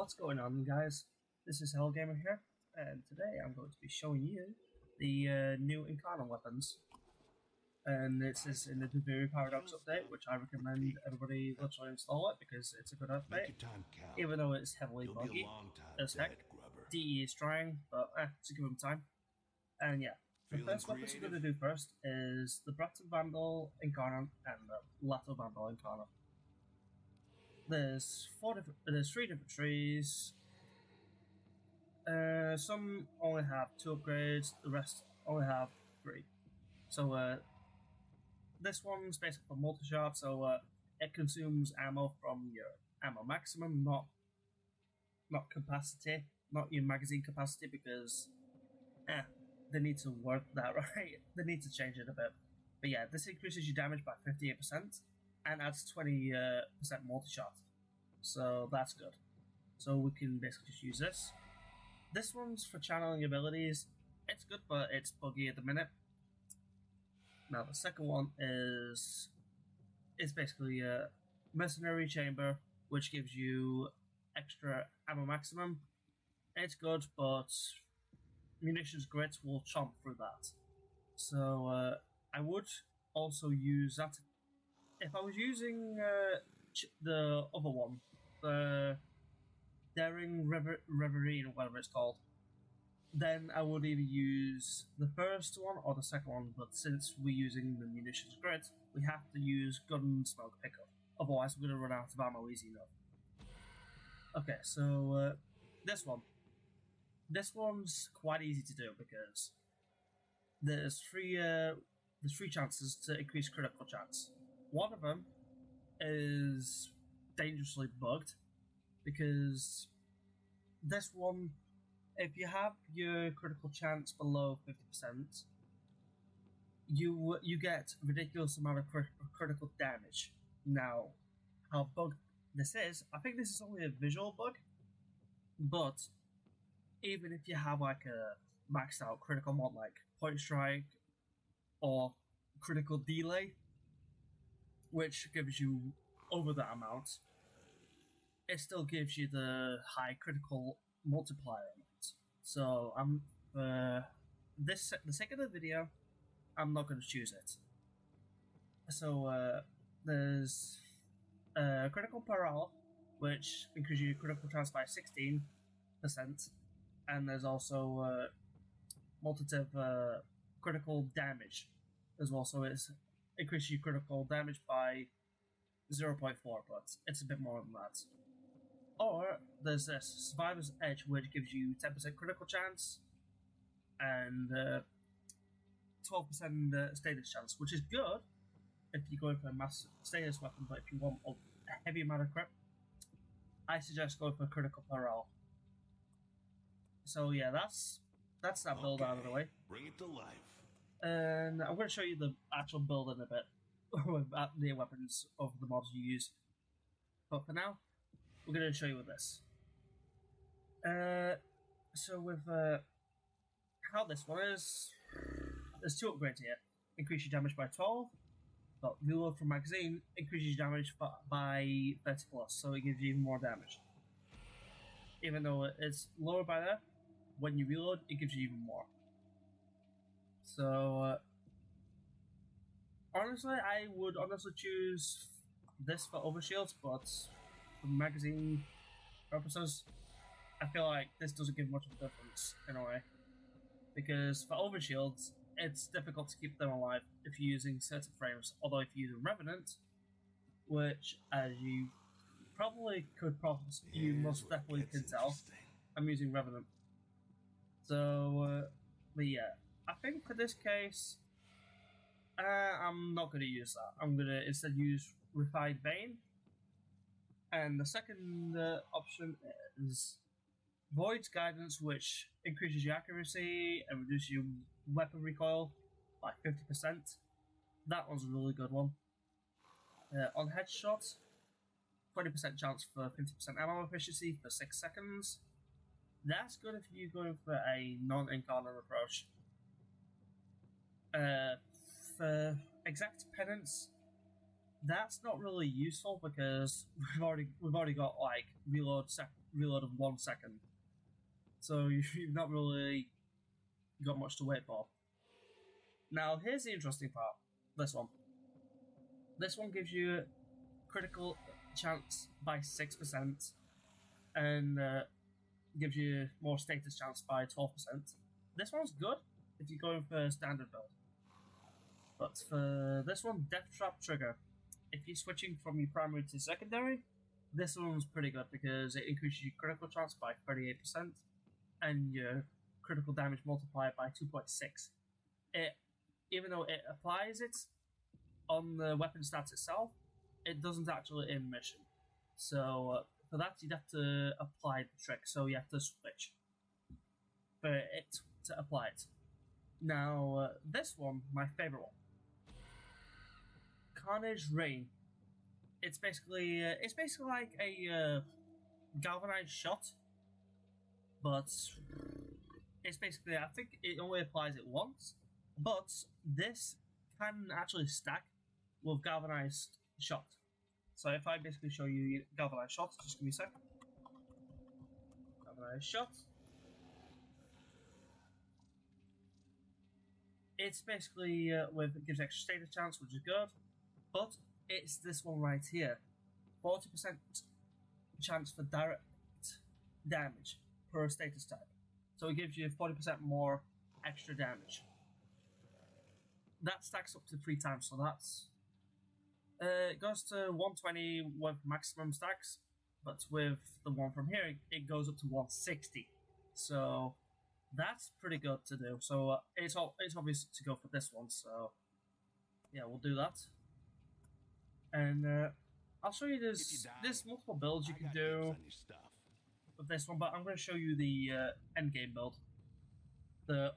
What's going on, guys? This is Hellgamer here, and today I'm going to be showing you the new Incarnon weapons. And this is in the Very Paradox update, which I recommend everybody literally install it because it's a good update, even though it's heavily buggy as heck. DE is trying, but to give them time. And yeah, the first weapons we're going to do first is the braton vandal Incarnon and the lato vandal Incarnon. There's three different trees. Some only have 2 upgrades, the rest only have 3. So this one's basically for multi-shot, so it consumes ammo from your ammo maximum, not capacity, not your magazine capacity, because they need to work that right. They need to change it a bit. But yeah, this increases your damage by 58% and adds 20% multi-shot. So that's good. So we can basically just use this. This one's for channeling abilities. It's good, but it's buggy at the minute. Now the second one is basically a mercenary chamber, which gives you extra ammo maximum. It's good, but munitions grit will chomp through that. So I would also use that. If I was using the other one, the Daring Reverie, or whatever it's called, then I would either use the first one or the second one, but since we're using the munitions grid, we have to use gun smoke pickup. Otherwise, we're going to run out of ammo easy enough. Okay, so this one. This one's quite easy to do because there's three chances to increase critical chance. One of them is dangerously bugged because this one, if you have your critical chance below 50%, you get a ridiculous amount of critical damage. Now, how bugged this is, I think this is only a visual bug, but even if you have like a maxed out critical mod like Point Strike or Critical Delay, which gives you over that amount, it still gives you the high critical multiplier amount. So the sake of the video, I'm not going to choose it. So there's critical parallel, which increases your critical chance by 16%, and there's also multitive critical damage as well. So it increases your critical damage by 0.4, but it's a bit more than that. Or there's this Survivor's Edge, which gives you 10% critical chance and 12% status chance, which is good if you're going for a mass status weapon, but if you want a heavy amount of crit, I suggest going for critical parallel. So yeah, that's that build out of the way. Bring it to life. And I'm going to show you the actual build in a bit with the weapons of the mods you use. But for now, we're going to show you with this. So with how this one is, there's 2 upgrades here. Increase your damage by 12, but reload from magazine increases your damage by 30 plus, so it gives you even more damage. Even though it's lower by there, when you reload, it gives you even more. So honestly, I would choose this for overshields, but for magazine purposes, I feel like this doesn't give much of a difference in a way. Because for overshields, it's difficult to keep them alive if you're using certain frames. Although if you're using Revenant, which as you probably could you most definitely can tell, I'm using Revenant. So, but yeah, I think for this case, I'm not going to use that. I'm going to instead use Refined Bane. And the second option is Void's Guidance, which increases your accuracy and reduces your weapon recoil by 50%. That one's a really good one. On headshots, 20% chance for 50% ammo efficiency for 6 seconds. That's good if you're going for a non-Incarnon approach. For exact penance, that's not really useful because we've already got like reload reload of 1 second. So you've not really got much to wait for. Now, here's the interesting part. This one. This one gives you critical chance by 6% and gives you more status chance by 12%. This one's good if you're going for standard build. But for this one, Death Trap Trigger, if you're switching from your primary to secondary, this one's pretty good because it increases your critical chance by 38% and your critical damage multiplier by 2.6. Even though it applies it on the weapon stats itself, it doesn't actually in mission. So for that, you'd have to apply the trick. So you have to switch for it to apply it. Now, this one, my favorite one, Carnage Rain. It's basically like a galvanized shot, but it's basically, I think it only applies it once, but this can actually stack with galvanized shot. So if I basically show you galvanized shot, just give me a sec. Galvanized shot. It's basically it gives extra status chance, which is good, but it's this one right here, 40% chance for direct damage per status type. So it gives you 40% more extra damage. That stacks up to 3 times, so that's it goes to 120 with maximum stacks, but with the one from here, it goes up to 160. So that's pretty good to do. So it's obvious to go for this one. So yeah, we'll do that. And I'll show you there's multiple builds you can do with this one, but I'm going to show you the end game build,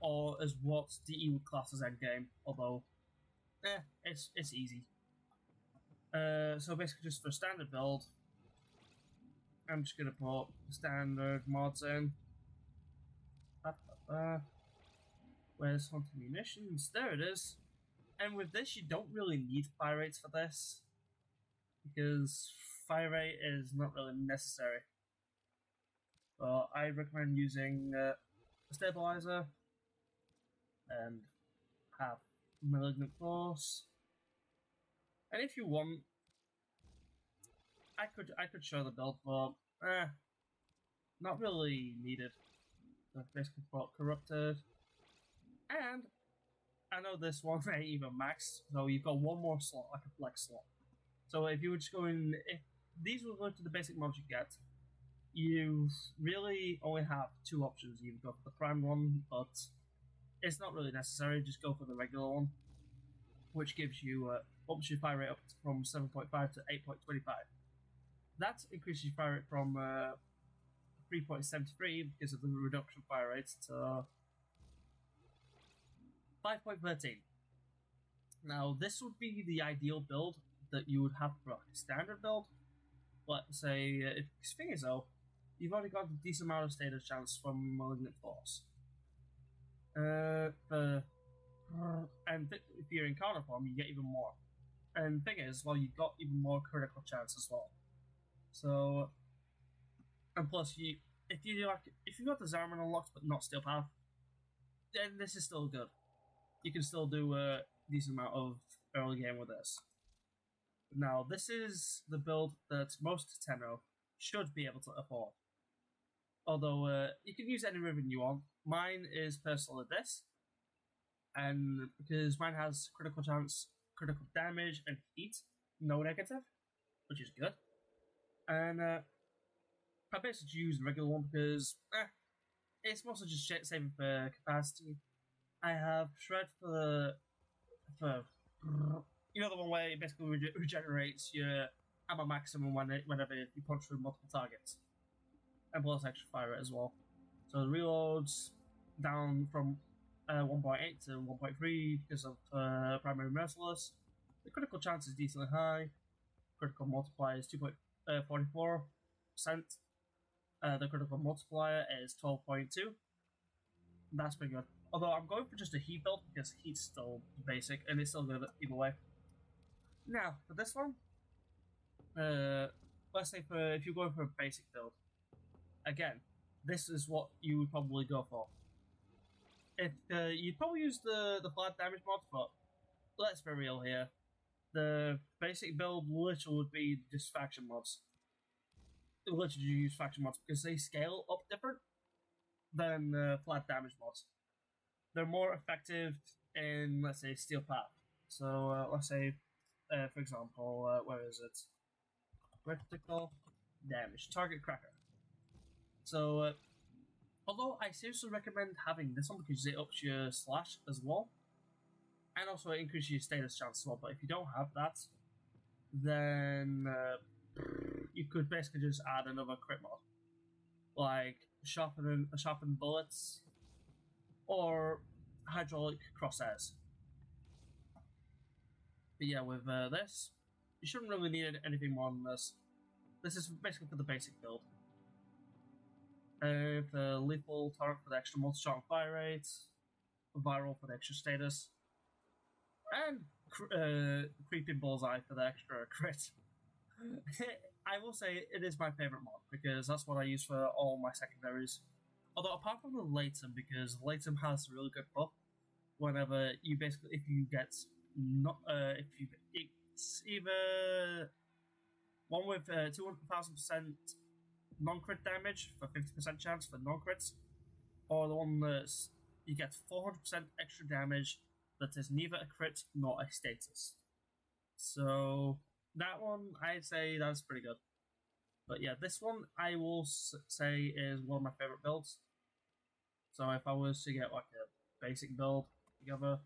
or as what DE would class as end game. Although, it's easy. So basically, just for standard build, I'm just going to put standard mods in. Where's hunting munitions? There it is. And with this, you don't really need fire rates for this, because fire rate is not really necessary. But I recommend using a stabilizer and have malignant force. And if you want, I could show the build, but not really needed. So basically put corrupted, and I know this one ain't even maxed, so you've got one more slot, like a flex slot. So if you were just going, if these were going to the basic mods you get, you really only have 2 options. You've got the prime one, but it's not really necessary. Just go for the regular one, which gives you ups your fire rate up from 7.5 to 8.25. That increases your fire rate from 3.73 because of the reduction fire rates to 5.13. Now, this would be the ideal build that you would have for a standard build. Let's say, if the thing is though, you've already got a decent amount of status chance from Malignant Force. And if you're in Incarnon form, you get even more. And the thing is, well, you've got even more critical chance as well. So, and plus, if you got the Zarman unlocked but not Steel Path, then this is still good. You can still do a decent amount of early game with this. Now, this is the build that most Tenno should be able to afford. Although, you can use any ribbon you want. Mine is personally this. And because mine has critical chance, critical damage, and heat, no negative, which is good. And I basically use the regular one because it's mostly just shit saving for capacity. I have Shred for you know, the one where it basically regenerates your ammo maximum whenever you punch through multiple targets, and plus extra fire rate as well. So the reloads down from 1.8 to 1.3 because of primary merciless. The critical chance is decently high. Critical multiplier is 2.44%. The critical multiplier is 12.2. That's pretty good. Although I'm going for just a heat build because heat's still basic and it's still good either way. Now, for this one, let's say if you're going for a basic build, again, this is what you would probably go for. If you'd probably use the flat damage mod, but let's be real here. The basic build literally would be just faction mods. Literally use faction mods because they scale up different than flat damage mods. They're more effective in, let's say, Steel Path. So let's say, for example, where is it? Critical damage, target cracker. So although I seriously recommend having this one because it ups your slash as well, and also it increases your status chance as well. But if you don't have that, then you could basically just add another crit mod, like sharpen bullets or hydraulic crosshairs. But yeah, with this, you shouldn't really need anything more than this. This is basically for the basic build. The lethal torrent for the extra multi-shot fire rate, viral for the extra status, and creeping bullseye for the extra crit. I will say it is my favorite mod because that's what I use for all my secondaries. Although apart from the latum, because latum has a really good buff whenever you basically if you get not if you it's either one with 200,000% non-crit damage for 50% chance for non-crits, or the one that's you get 400% extra damage that is neither a crit nor a status. So that one, I'd say that's pretty good. But yeah, this one I will say is one of my favorite builds. So if I was to get like a basic build together,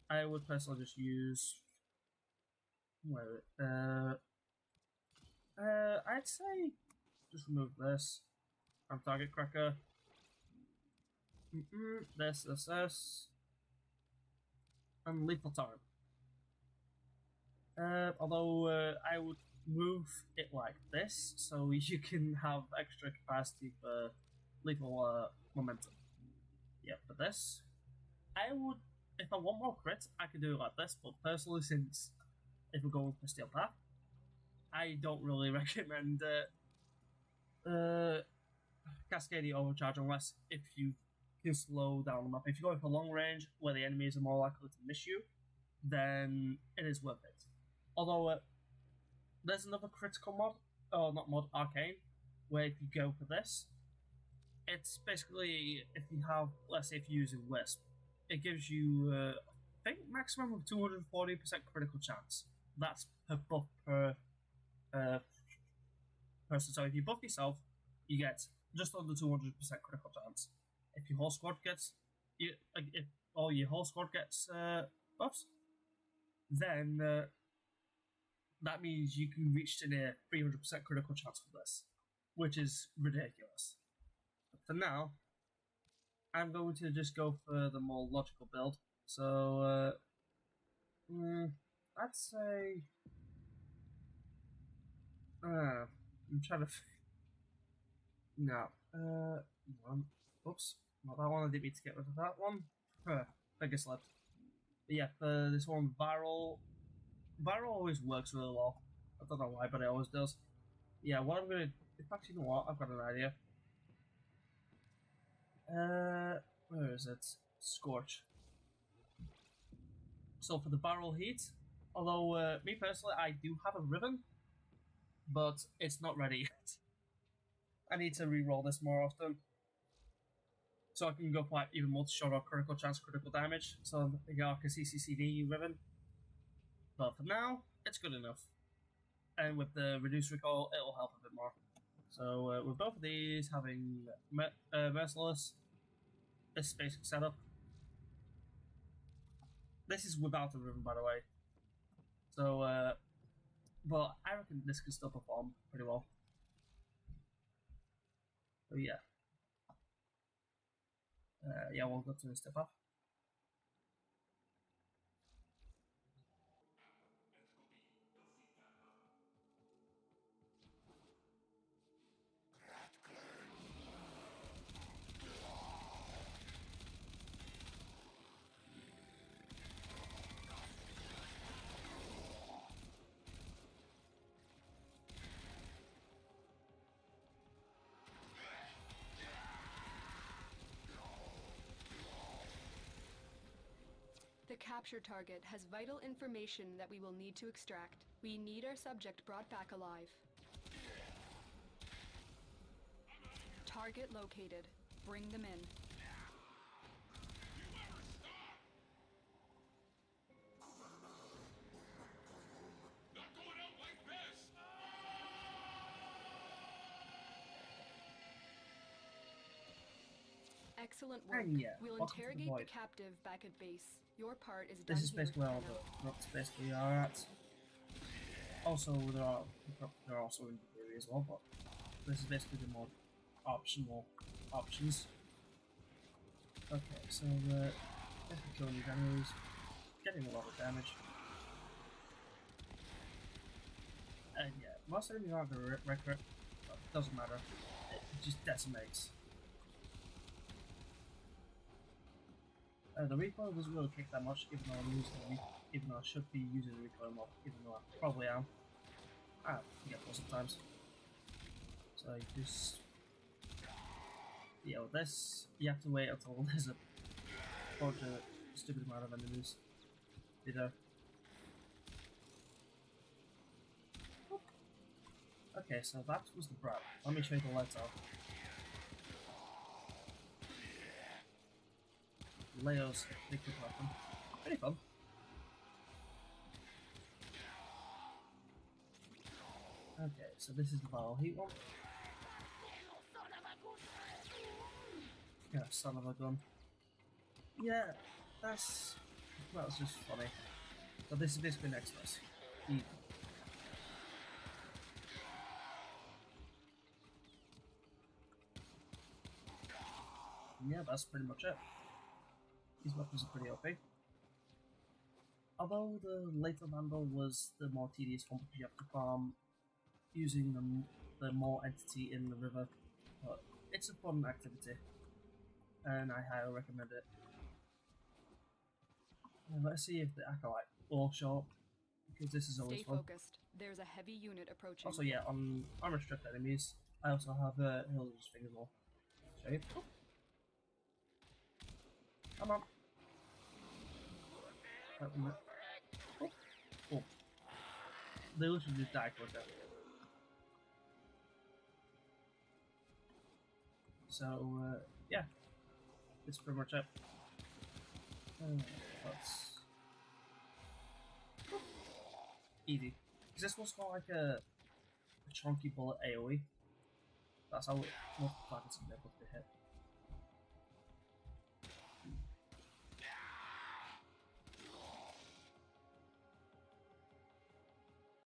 I would personally just use I'd say just remove this and target cracker. This, and lethal torrent. Although I would move it like this so you can have extra capacity for lethal momentum. Yeah, for this, I would, if I want more crit, I could do it like this, but personally, since if we're going for Steel Path, I don't really recommend Cascading Overcharge unless if you can slow down the map. If you're going for long range, where the enemies are more likely to miss you, then it is worth it. Although there's another critical mod, or not mod, arcane, where if you go for this, it's basically if you have, let's say if you're using Wisp, it gives you I think maximum of 240% critical chance. That's per buff per person. So if you buff yourself, you get just under 200% critical chance. If your whole squad gets if all your whole squad gets buffs, then that means you can reach to near 300% critical chance for this, which is ridiculous. But for now, I'm going to just go for the more logical build. So I'd say I'm trying to no one. Oops, not that one. I didn't mean to get rid of that one. Bigger slip. But yeah, for this one, viral always works really well. I don't know why, but it always does. Yeah, what I'm gonna, in fact, you know what? I've got an idea. Where is it? Scorch. So for the barrel heat, although me personally, I do have a ribbon, but it's not ready yet. I need to re-roll this more often, so I can go for like even multi-shot or critical chance, critical damage. So yeah, I can CCCD ribbon. But for now, it's good enough. And with the reduced recoil, it'll help a bit more. So with both of these having Merciless, this basic setup. This is without a ribbon, by the way. So, but I reckon this can still perform pretty well. So yeah. Yeah, we'll go to the step up. capture target has vital information that we will need to extract. We need our subject brought back alive. Target located. Bring them in. Excellent work. And yeah, We'll welcome to the interrogate the void. captive back at base. Your part is done This is here basically for all now. the rocks basically are at. Also, there are also in the area as well, but this is basically the more optional options. Okay, so basically killing these enemies, getting a lot of damage. And yeah, most enemies aren't going to wreck it, but it doesn't matter. It just decimates. The recoil doesn't really kick that much, even though I'm using even though I should be using the recoil more, even though I probably am. I forget those sometimes. So you just with this you have to wait until there's a bunch of stupid amount of enemies. Either. Okay, so that was the brat. Let me show you the lato. Leo's liquid weapon. Pretty fun. Okay, so this is the viral heat one. Yeah, son of a gun. Yeah, that's just funny. So this is basically next to us. Yeah, that's pretty much it. These weapons are pretty OP. Although the later vandal was the more tedious one because you have to farm using the more entity in the river, but it's a fun activity and I highly recommend it. Let's see if the acolyte will show up, because this is always Stay fun. focused. There's a heavy unit approaching. Also, yeah, on unrestricted enemies, I also have Hilda's thing as well. Show you. Oh. Come on. Oh. Oh. They literally just die quicker. So, yeah, that's pretty much it. That's easy. Because this one's got like a chunky bullet AoE. That's how most targets are able to hit.